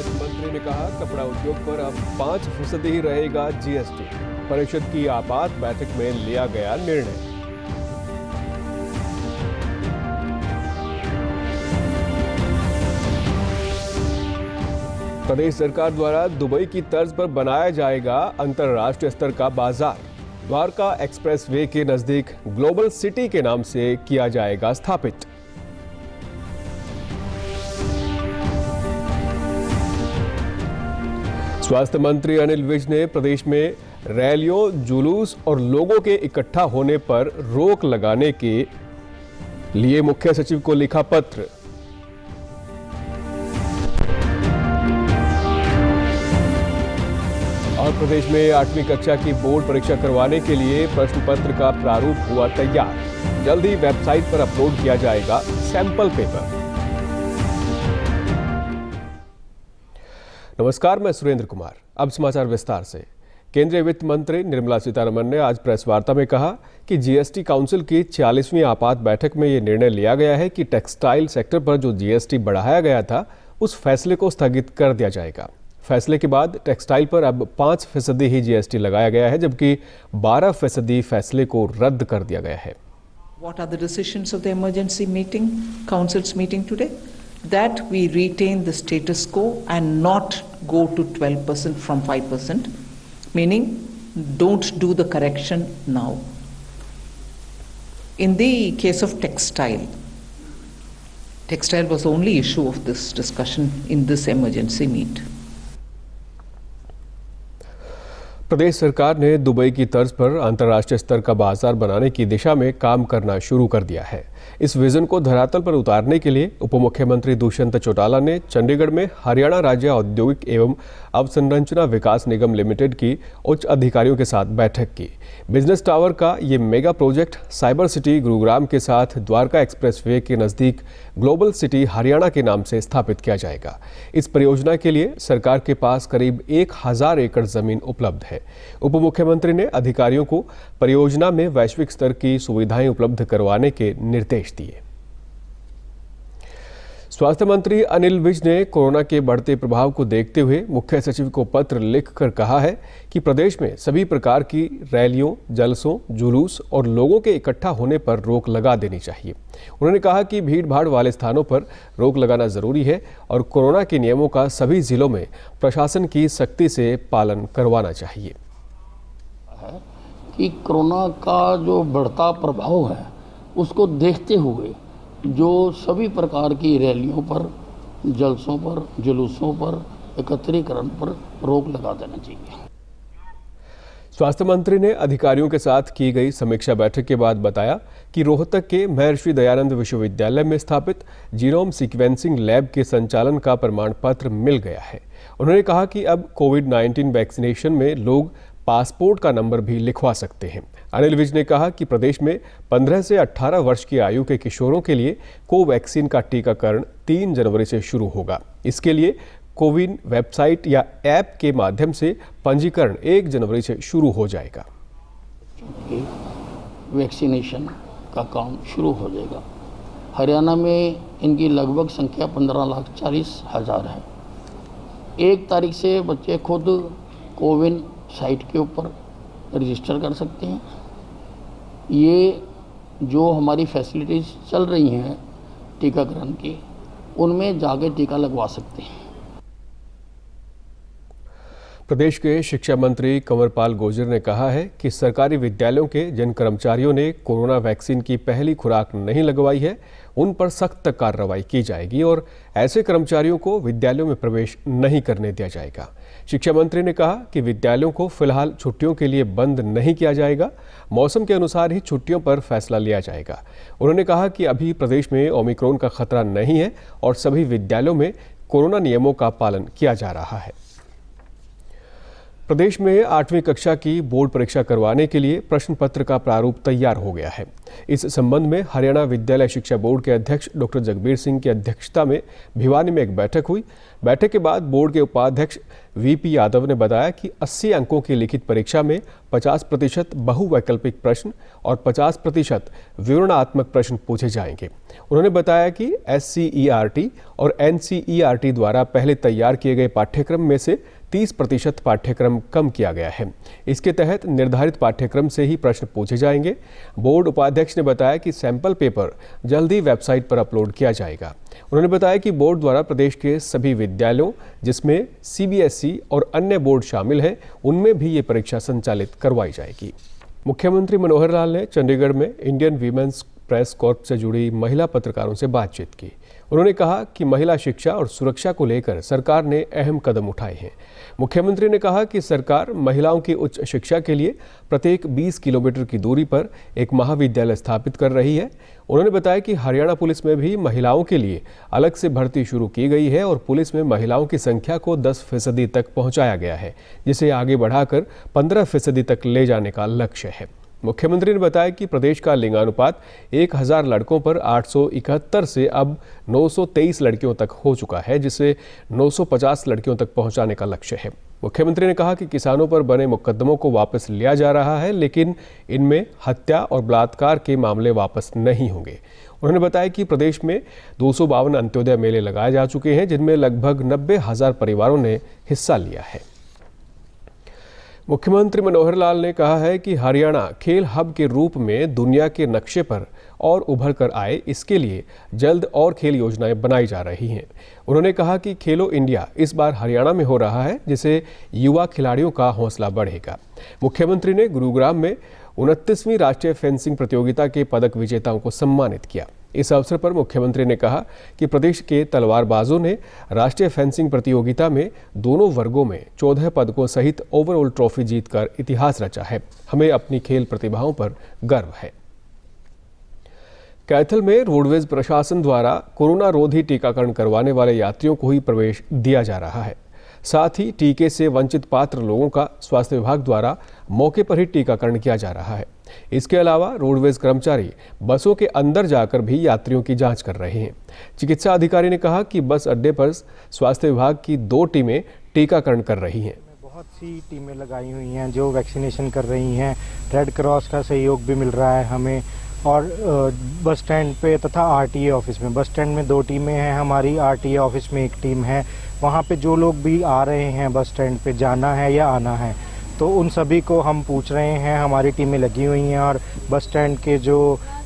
वित्त मंत्री ने कहा कपड़ा उद्योग पर अब 5% ही रहेगा जीएसटी। परिषद की आपात बैठक में लिया गया निर्णय। प्रदेश सरकार द्वारा दुबई की तर्ज पर बनाया जाएगा अंतर्राष्ट्रीय स्तर का बाजार। द्वारका एक्सप्रेसवे के नजदीक ग्लोबल सिटी के नाम से किया जाएगा स्थापित। स्वास्थ्य मंत्री अनिल विज ने प्रदेश में रैलियों, जुलूस और लोगों के इकट्ठा होने पर रोक लगाने के लिए मुख्य सचिव को लिखा पत्र। और प्रदेश में 8वीं कक्षा की बोर्ड परीक्षा करवाने के लिए प्रश्न पत्र का प्रारूप हुआ तैयार। जल्द ही वेबसाइट पर अपलोड किया जाएगा सैंपल पेपर। नमस्कार, मैं सुरेंद्र कुमार। अब समाचार विस्तार से। केंद्रीय वित्त मंत्री निर्मला सीतारमण ने आज प्रेस वार्ता में कहा कि जीएसटी काउंसिल की 46वीं आपात बैठक में ये निर्णय लिया गया है कि टेक्सटाइल सेक्टर पर जो जीएसटी बढ़ाया गया था उस फैसले को स्थगित कर दिया जाएगा। फैसले के बाद टेक्सटाइल पर अब 5% ही जीएसटी लगाया गया है, जबकि 12% फैसले को रद्द कर दिया गया है। What are the decisions of the emergency meeting, council's meeting today? That we retain the status quo and not go to 12% from 5%, meaning don't do the correction now. In the case of textile was the only issue of this discussion in this emergency meet. प्रदेश सरकार ने Dubai की तर्ज पर अंतर्राष्ट्रीय स्तर का बाजार बनाने की दिशा में काम करना शुरू कर दिया है। इस विजन को धरातल पर उतारने के लिए उप मुख्यमंत्री दुष्यंत चौटाला ने चंडीगढ़ में हरियाणा राज्य औद्योगिक एवं अवसंरचना विकास निगम लिमिटेड की उच्च अधिकारियों के साथ बैठक की। बिजनेस टावर का ये mega project cyber city Gurugram के साथ द्वारका एक्सप्रेसवे के नज़दीक ग्लोबल सिटी हरियाणा के नाम से स्थापित किया जाएगा। इस परियोजना के लिए सरकार के पास करीब 1000 एकड़ जमीन उपलब्ध है। उप मुख्यमंत्री ने अधिकारियों को परियोजना में वैश्विक स्तर की सुविधाएं उपलब्ध करवाने के निर्देश दिए। स्वास्थ्य मंत्री अनिल विज ने कोरोना के बढ़ते प्रभाव को देखते हुए मुख्य सचिव को पत्र लिखकर कहा है कि प्रदेश में सभी प्रकार की रैलियों, जलसों, जुलूस और लोगों के इकट्ठा होने पर रोक लगा देनी चाहिए। उन्होंने कहा कि भीड़-भाड़ वाले स्थानों पर रोक लगाना जरूरी है और कोरोना के नियमों का सभी जिलों में प्रशासन की सख्ती से पालन करवाना चाहिए। कि कोरोना का जो बढ़ता प्रभाव है उसको देखते हुए जो सभी प्रकार की रैलियों पर, जलसों पर, जुलूसों पर, एकत्रीकरण पर रोक लगा देना चाहिए। स्वास्थ्य मंत्री ने अधिकारियों के साथ की गई समीक्षा बैठक के बाद बताया कि रोहतक के महर्षि दयानंद विश्वविद्यालय में स्थापित जीनोम सीक्वेंसिंग लैब के संचालन का प्रमाण पत्र मिल गया है। उन्होंने कहा कि अब कोविड-19 वैक्सीनेशन में लोग पासपोर्ट का नंबर भी लिखवा सकते हैं। अनिल विज ने कहा कि प्रदेश में 15 से 18 वर्ष की आयु के किशोरों के लिए कोवैक्सीन का टीकाकरण 3 जनवरी से शुरू होगा। इसके लिए कोविन वेबसाइट या ऐप के माध्यम से पंजीकरण 1 जनवरी से शुरू हो जाएगा। वैक्सीनेशन का काम शुरू हो जाएगा। हरियाणा में इनकी लगभग संख्या 15,40,000 है। 1 तारीख से बच्चे खुद कोविन साइट के ऊपर रजिस्टर कर सकते हैं। ये जो हमारी फैसिलिटीज़ चल रही हैं टीकाकरण की, उनमें जाके टीका लगवा सकते हैं। प्रदेश के शिक्षा मंत्री कंवरपाल गुर्जर ने कहा है कि सरकारी विद्यालयों के जिन कर्मचारियों ने कोरोना वैक्सीन की पहली खुराक नहीं लगवाई है, उन पर सख्त कार्रवाई की जाएगी और ऐसे कर्मचारियों को विद्यालयों में प्रवेश नहीं करने दिया जाएगा। शिक्षा मंत्री ने कहा कि विद्यालयों को फिलहाल छुट्टियों के लिए बंद नहीं किया जाएगा। मौसम के अनुसार ही छुट्टियों पर फैसला लिया जाएगा। उन्होंने कहा कि अभी प्रदेश में ओमिक्रॉन का खतरा नहीं है और सभी विद्यालयों में कोरोना नियमों का पालन किया जा रहा है। प्रदेश में 8वीं कक्षा की बोर्ड परीक्षा करवाने के लिए प्रश्न पत्र का प्रारूप तैयार हो गया है। इस संबंध में हरियाणा विद्यालय शिक्षा बोर्ड के अध्यक्ष डॉक्टर जगबीर सिंह की अध्यक्षता में भिवानी में एक बैठक हुई। बैठक के बाद बोर्ड के उपाध्यक्ष वीपी यादव ने बताया कि 80 अंकों की लिखित परीक्षा में 50% बहुवैकल्पिक प्रश्न और 50% विवरणात्मक प्रश्न पूछे जाएंगे। उन्होंने बताया कि SCERT और NCERT द्वारा पहले तैयार किए गए पाठ्यक्रम में से 30% पाठ्यक्रम कम किया गया है। इसके तहत निर्धारित पाठ्यक्रम से ही प्रश्न पूछे जाएंगे। बोर्ड उपाध्यक्ष ने बताया कि सैंपल पेपर जल्द ही वेबसाइट पर अपलोड किया जाएगा। उन्होंने बताया कि बोर्ड द्वारा प्रदेश के सभी विद्यालयों, जिसमें CBSE और अन्य बोर्ड शामिल हैं, उनमें भी ये परीक्षा संचालित करवाई जाएगी। मुख्यमंत्री मनोहर लाल ने चंडीगढ़ में इंडियन वीमेंस प्रेस कॉर्प से जुड़ी महिला पत्रकारों से बातचीत की। उन्होंने कहा कि महिला शिक्षा और सुरक्षा को लेकर सरकार ने अहम कदम उठाए हैं। मुख्यमंत्री ने कहा कि सरकार महिलाओं की उच्च शिक्षा के लिए प्रत्येक 20 किलोमीटर की दूरी पर एक महाविद्यालय स्थापित कर रही है। उन्होंने बताया कि हरियाणा पुलिस में भी महिलाओं के लिए अलग से भर्ती शुरू की गई है और पुलिस में महिलाओं की संख्या को 10% तक पहुंचाया गया है, जिसे आगे बढ़ाकर 15% तक ले जाने का लक्ष्य है। मुख्यमंत्री ने बताया कि प्रदेश का लिंगानुपात 1000 लड़कों पर 871 से अब 923 लड़कियों तक हो चुका है, जिसे 950 लड़कियों तक पहुंचाने का लक्ष्य है। मुख्यमंत्री ने कहा कि किसानों पर बने मुकदमों को वापस लिया जा रहा है, लेकिन इनमें हत्या और बलात्कार के मामले वापस नहीं होंगे। उन्होंने बताया कि प्रदेश में 252 अंत्योदय मेले लगाए जा चुके हैं, जिनमें लगभग 90,000 परिवारों ने हिस्सा लिया है। मुख्यमंत्री मनोहर लाल ने कहा है कि हरियाणा खेल हब के रूप में दुनिया के नक्शे पर और उभर कर आए, इसके लिए जल्द और खेल योजनाएं बनाई जा रही हैं। उन्होंने कहा कि खेलो इंडिया इस बार हरियाणा में हो रहा है, जिससे युवा खिलाड़ियों का हौसला बढ़ेगा। मुख्यमंत्री ने गुरुग्राम में 29वीं राष्ट्रीय फेंसिंग प्रतियोगिता के पदक विजेताओं को सम्मानित किया। इस अवसर पर मुख्यमंत्री ने कहा कि प्रदेश के तलवारबाजों ने राष्ट्रीय फेंसिंग प्रतियोगिता में दोनों वर्गों में 14 पदकों सहित ओवरऑल ट्रॉफी जीतकर इतिहास रचा है। हमें अपनी खेल प्रतिभाओं पर गर्व है। कैथल में रोडवेज प्रशासन द्वारा कोरोना रोधी टीकाकरण करवाने वाले यात्रियों को ही प्रवेश दिया जा रहा है। साथ ही टीके से वंचित पात्र लोगों का स्वास्थ्य विभाग द्वारा मौके पर ही टीकाकरण किया जा रहा है। इसके अलावा रोडवेज कर्मचारी बसों के अंदर जाकर भी यात्रियों की जांच कर रहे हैं। चिकित्सा अधिकारी ने कहा कि बस अड्डे पर स्वास्थ्य विभाग की 2 टीमें टीकाकरण कर रही हैं। बहुत सी टीमें लगाई हुई हैं जो वैक्सीनेशन कर रही हैं। रेड क्रॉस का सहयोग भी मिल रहा है हमें, और बस स्टैंड पे तथा RTA ऑफिस में, बस स्टैंड में 2 टीमें हैं हमारी, RTA ऑफिस में 1 टीम है। वहाँ पे जो लोग भी आ रहे हैं बस स्टैंड पे जाना है या आना है, तो उन सभी को हम पूछ रहे हैं। हमारी टीमें लगी हुई हैं और बस स्टैंड के जो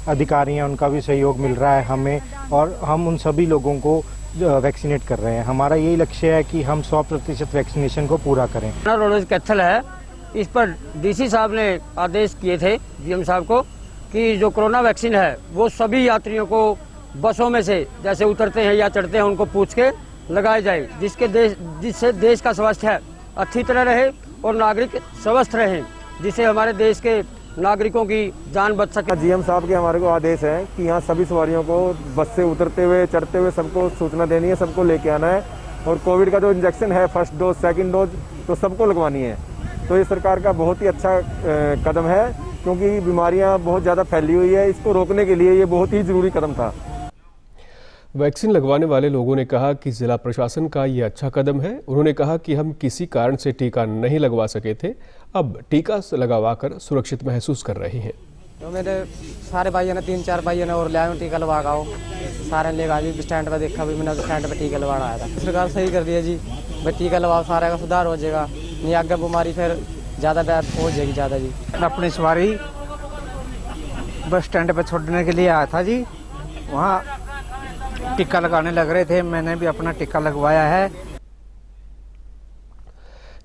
अधिकारी हैं उनका भी सहयोग मिल रहा है हमें, और हम उन सभी लोगों को वैक्सीनेट कर रहे हैं। हमारा यही लक्ष्य है कि हम 100% वैक्सीनेशन को पूरा करें। रोडवेज कैथल है, इस पर DC साहब ने आदेश किए थे GM साहब को कि जो कोरोना वैक्सीन है वो सभी यात्रियों को बसों में से जैसे उतरते हैं या चढ़ते हैं उनको पूछ के लगाए जाए, जिससे देश का स्वास्थ्य अच्छी तरह रहे और नागरिक स्वस्थ रहें, जिससे हमारे देश के नागरिकों की जान बच सके। GM साहब के हमारे को आदेश है कि यहाँ सभी सवारियों को बस से उतरते हुए चढ़ते हुए सबको सूचना देनी है, सबको लेके आना है, और कोविड का जो इंजेक्शन है, फर्स्ट डोज, सेकंड डोज, तो सबको लगवानी है। तो ये सरकार का बहुत ही अच्छा कदम है, क्योंकि बीमारियां बहुत ज़्यादा फैली हुई है। इसको रोकने के लिए ये बहुत ही ज़रूरी कदम था। वैक्सीन लगवाने वाले लोगों ने कहा कि जिला प्रशासन का ये अच्छा कदम है। उन्होंने कहा कि हम किसी कारण से टीका नहीं लगवा सके थे, अब टीका लगवाकर सुरक्षित महसूस कर रहे हैं। तो मेरे सारे भाइयों ने 3-4 भाइयों ने और ले आए टीका लगवा आओ, सारे ले गए जी। स्टैंड पर देखा भी मैंने, स्टैंड पर टीका लगवाना आया था। सरकार सही कर दिया जी, भाई टीका लगवाओ, सारे का सुधार हो जाएगा, नहीं आगे बीमारी फिर ज़्यादा बैड हो जाएगी ज़्यादा जी। अपनी सवारी बस स्टैंड पर छोड़ने के लिए आया था जी, वहाँ टीका लगाने लग रहे थे, मैंने भी अपना टीका लगवाया है।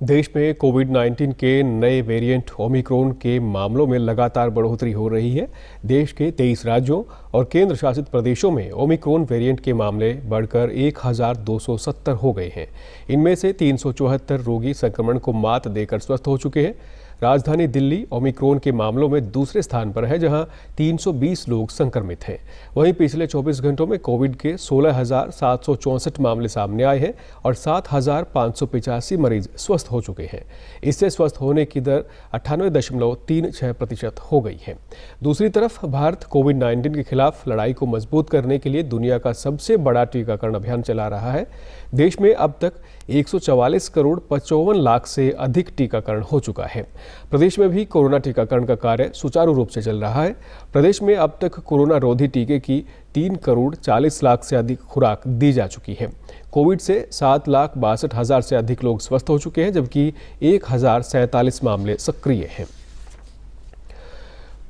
देश में कोविड-19 के नए वेरिएंट ओमिक्रॉन के मामलों में लगातार बढ़ोतरी हो रही है। देश के 23 राज्यों और केंद्र शासित प्रदेशों में ओमिक्रॉन वेरिएंट के मामले बढ़कर 1270 हो गए हैं। इनमें से 374 रोगी संक्रमण को मात देकर स्वस्थ हो चुके हैं। राजधानी दिल्ली ओमिक्रॉन के मामलों में दूसरे स्थान पर है, जहां 320 लोग संक्रमित हैं। वहीं पिछले 24 घंटों में कोविड के 16,764 मामले सामने आए हैं और 7,585 मरीज स्वस्थ हो चुके हैं। इससे स्वस्थ होने की दर 98.36% हो गई है। दूसरी तरफ भारत कोविड-19 के खिलाफ लड़ाई को मजबूत करने के लिए दुनिया का सबसे बड़ा टीकाकरण अभियान चला रहा है। देश में अब तक 144 करोड़ 55 लाख से अधिक टीकाकरण हो चुका है। प्रदेश में भी कोरोना टीकाकरण का कार्य सुचारू रूप से चल रहा है। प्रदेश में अब तक कोरोना रोधी टीके की 3 करोड़ 40 लाख से अधिक खुराक दी जा चुकी है। कोविड से 7,62,000 से अधिक लोग स्वस्थ हो चुके हैं, जबकि 1,047 मामले सक्रिय हैं।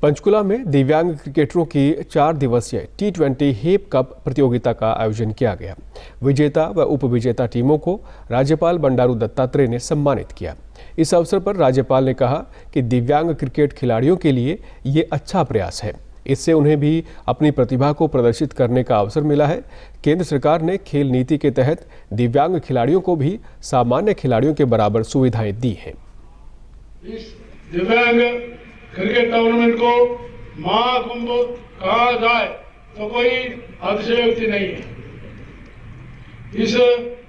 पंचकुला में दिव्यांग क्रिकेटरों की 4 दिवसीय T20 हेप कप प्रतियोगिता का आयोजन किया गया। विजेता व उपविजेता टीमों को राज्यपाल बंडारू दत्तात्रेय ने सम्मानित किया। इस अवसर पर राज्यपाल ने कहा कि दिव्यांग क्रिकेट खिलाड़ियों के लिए ये अच्छा प्रयास है। इससे उन्हें भी अपनी प्रतिभा को प्रदर्शित करने का अवसर मिला है। केंद्र सरकार ने खेल नीति के तहत दिव्यांग खिलाड़ियों को भी सामान्य खिलाड़ियों के बराबर सुविधाएं दी हैं। क्रिकेट टूर्नामेंट को महाकुंभ कहा जाए तो कोई अतिशयोक्ति नहीं है। इस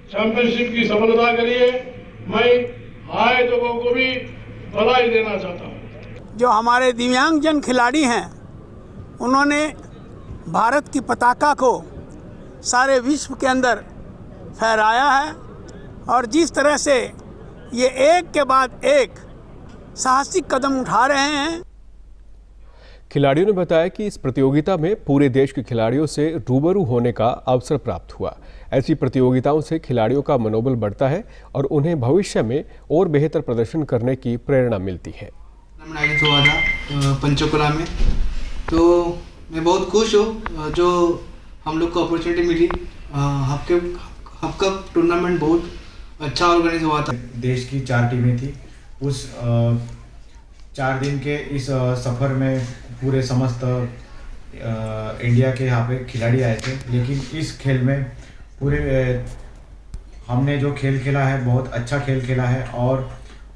चैंपियनशिप की सफलता के लिए मैं आयोजकों को भी बधाई देना चाहता हूँ। जो हमारे दिव्यांगजन खिलाड़ी हैं, उन्होंने भारत की पताका को सारे विश्व के अंदर फहराया है और जिस तरह से ये एक के बाद एक साहसिक कदम उठा रहे हैं। खिलाड़ियों ने बताया कि इस प्रतियोगिता में पूरे देश के खिलाड़ियों से रूबरू होने का अवसर प्राप्त हुआ। ऐसी प्रतियोगिताओं से खिलाड़ियों का मनोबल बढ़ता है और उन्हें भविष्य में और बेहतर प्रदर्शन करने की प्रेरणा मिलती है। आयोजित हुआ था पंचकुला में, तो मैं बहुत खुश हूँ जो हम लोग को अपॉर्चुनिटी मिली। हब कप टूर्नामेंट बहुत अच्छा ऑर्गेनाइज हुआ था। देश की 4 टीमें थी। उस 4 दिन के इस सफ़र में पूरे समस्त इंडिया के यहाँ पे खिलाड़ी आए थे, लेकिन इस खेल में पूरे हमने जो खेल खेला है बहुत अच्छा खेल खेला है और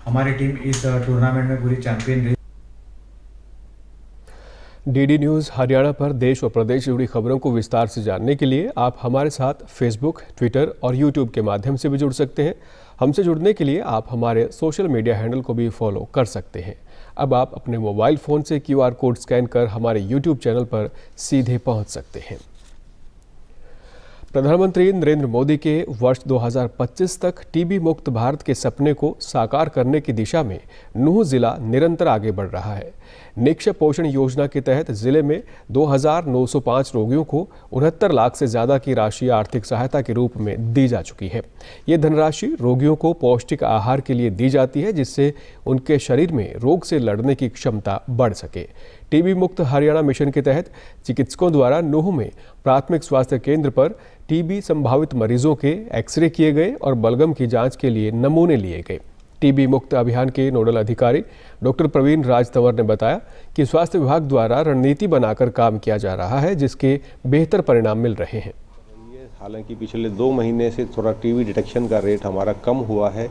हमारी टीम इस टूर्नामेंट में पूरी चैंपियन रही। डीडी न्यूज़ हरियाणा पर देश और प्रदेश से जुड़ी खबरों को विस्तार से जानने के लिए आप हमारे साथ फेसबुक, ट्विटर और यूट्यूब के माध्यम से भी जुड़ सकते हैं। हमसे जुड़ने के लिए आप हमारे सोशल मीडिया हैंडल को भी फॉलो कर सकते हैं। अब आप अपने मोबाइल फ़ोन से QR कोड स्कैन कर हमारे यूट्यूब चैनल पर सीधे पहुंच सकते हैं। प्रधानमंत्री नरेंद्र मोदी के वर्ष 2025 तक टीबी मुक्त भारत के सपने को साकार करने की दिशा में नूंह जिला निरंतर आगे बढ़ रहा है। निक्षय पोषण योजना के तहत जिले में 2,905 रोगियों को 69 लाख से ज़्यादा की राशि आर्थिक सहायता के रूप में दी जा चुकी है। ये धनराशि रोगियों को पौष्टिक आहार के लिए दी जाती है, जिससे उनके शरीर में रोग से लड़ने की क्षमता बढ़ सके। टीबी मुक्त हरियाणा मिशन के तहत चिकित्सकों द्वारा नूंह में प्राथमिक स्वास्थ्य केंद्र पर टीबी संभावित मरीजों के एक्सरे किए गए और बलगम की जांच के लिए नमूने लिए गए। टीबी मुक्त अभियान के नोडल अधिकारी डॉक्टर प्रवीण राज तंवर ने बताया कि स्वास्थ्य विभाग द्वारा रणनीति बनाकर काम किया जा रहा है, जिसके बेहतर परिणाम मिल रहे हैं। हालांकि पिछले 2 महीने से थोड़ा टीबी डिटेक्शन का रेट हमारा कम हुआ है।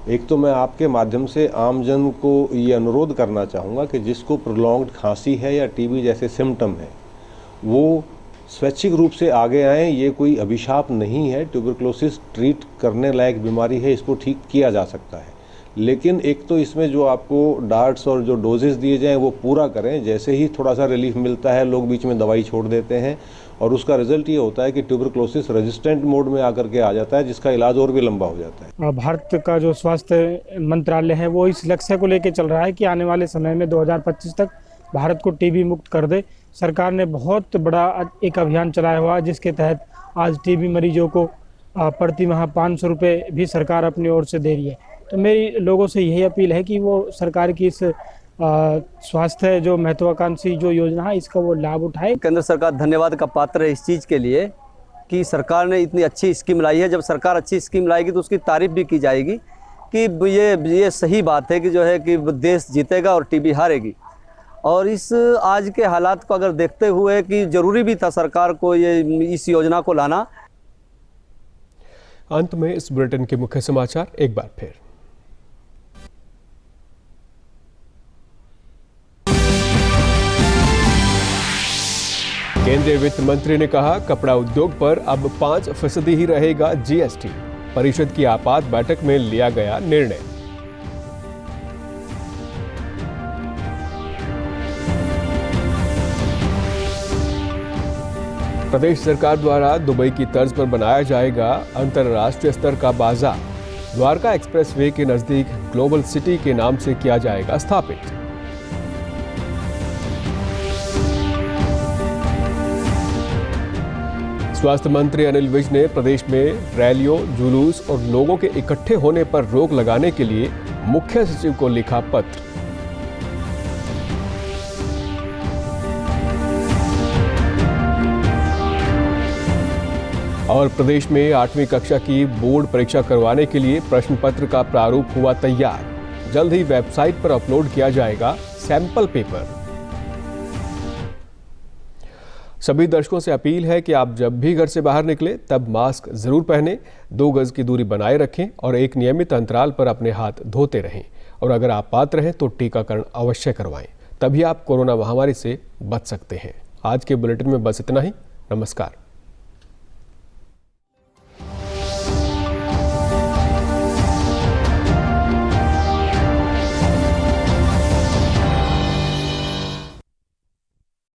एक तो मैं आपके माध्यम से आमजन को ये अनुरोध करना चाहूँगा कि जिसको प्रोलॉन्ग्ड खांसी है या टीबी जैसे सिम्टम है, वो स्वैच्छिक रूप से आगे आएँ। ये कोई अभिशाप नहीं है। ट्यूबरक्लोसिस ट्रीट करने लायक बीमारी है, इसको ठीक किया जा सकता है। लेकिन एक तो इसमें जो आपको डार्ट्स और जो डोजेस दिए जाएं वो पूरा करें। जैसे ही थोड़ा सा रिलीफ मिलता है, लोग बीच में दवाई छोड़ देते हैं और उसका रिजल्ट ये होता है कि ट्यूबरक्लोसिस रेजिस्टेंट मोड में आकर के आ जाता है, जिसका इलाज और भी लंबा हो जाता है। भारत का जो स्वास्थ्य मंत्रालय है वो इस लक्ष्य को लेकर चल रहा है कि आने वाले समय में 2025 तक भारत को टीबी मुक्त कर दे। सरकार ने बहुत बड़ा एक अभियान चलाया हुआ है, जिसके तहत आज टीबी मरीजों को प्रति माह 500 रुपये भी सरकार अपनी ओर से दे रही है। तो मेरी लोगों से यही अपील है कि वो सरकार की इस स्वास्थ्य जो महत्वाकांक्षी जो योजना है, इसका वो लाभ उठाए। केंद्र सरकार धन्यवाद का पात्र है इस चीज़ के लिए कि सरकार ने इतनी अच्छी स्कीम लाई है। जब सरकार अच्छी स्कीम लाएगी तो उसकी तारीफ भी की जाएगी कि ये सही बात है कि जो है कि देश जीतेगा और टीबी हारेगी। और इस आज के हालात को अगर देखते हुए कि ज़रूरी भी था सरकार को इस योजना को लाना। अंत में इस बुलेटिन के मुख्य समाचार एक बार फिर। केंद्रीय वित्त मंत्री ने कहा, कपड़ा उद्योग पर अब 5% ही रहेगा जीएसटी। परिषद की आपात बैठक में लिया गया निर्णय। प्रदेश सरकार द्वारा दुबई की तर्ज पर बनाया जाएगा अंतर्राष्ट्रीय स्तर का बाजार। द्वारका एक्सप्रेसवे के नजदीक ग्लोबल सिटी के नाम से किया जाएगा स्थापित। स्वास्थ्य मंत्री अनिल विज ने प्रदेश में रैलियों, जुलूस और लोगों के इकट्ठे होने पर रोक लगाने के लिए मुख्य सचिव को लिखा पत्र। और प्रदेश में 8वीं कक्षा की बोर्ड परीक्षा करवाने के लिए प्रश्न पत्र का प्रारूप हुआ तैयार। जल्द ही वेबसाइट पर अपलोड किया जाएगा सैंपल पेपर। सभी दर्शकों से अपील है कि आप जब भी घर से बाहर निकले तब मास्क जरूर पहनें, 2 गज की दूरी बनाए रखें और एक नियमित अंतराल पर अपने हाथ धोते रहें। और अगर आप पात्र हैं तो टीकाकरण अवश्य करवाएं, तभी आप कोरोना महामारी से बच सकते हैं। आज के बुलेटिन में बस इतना ही। नमस्कार।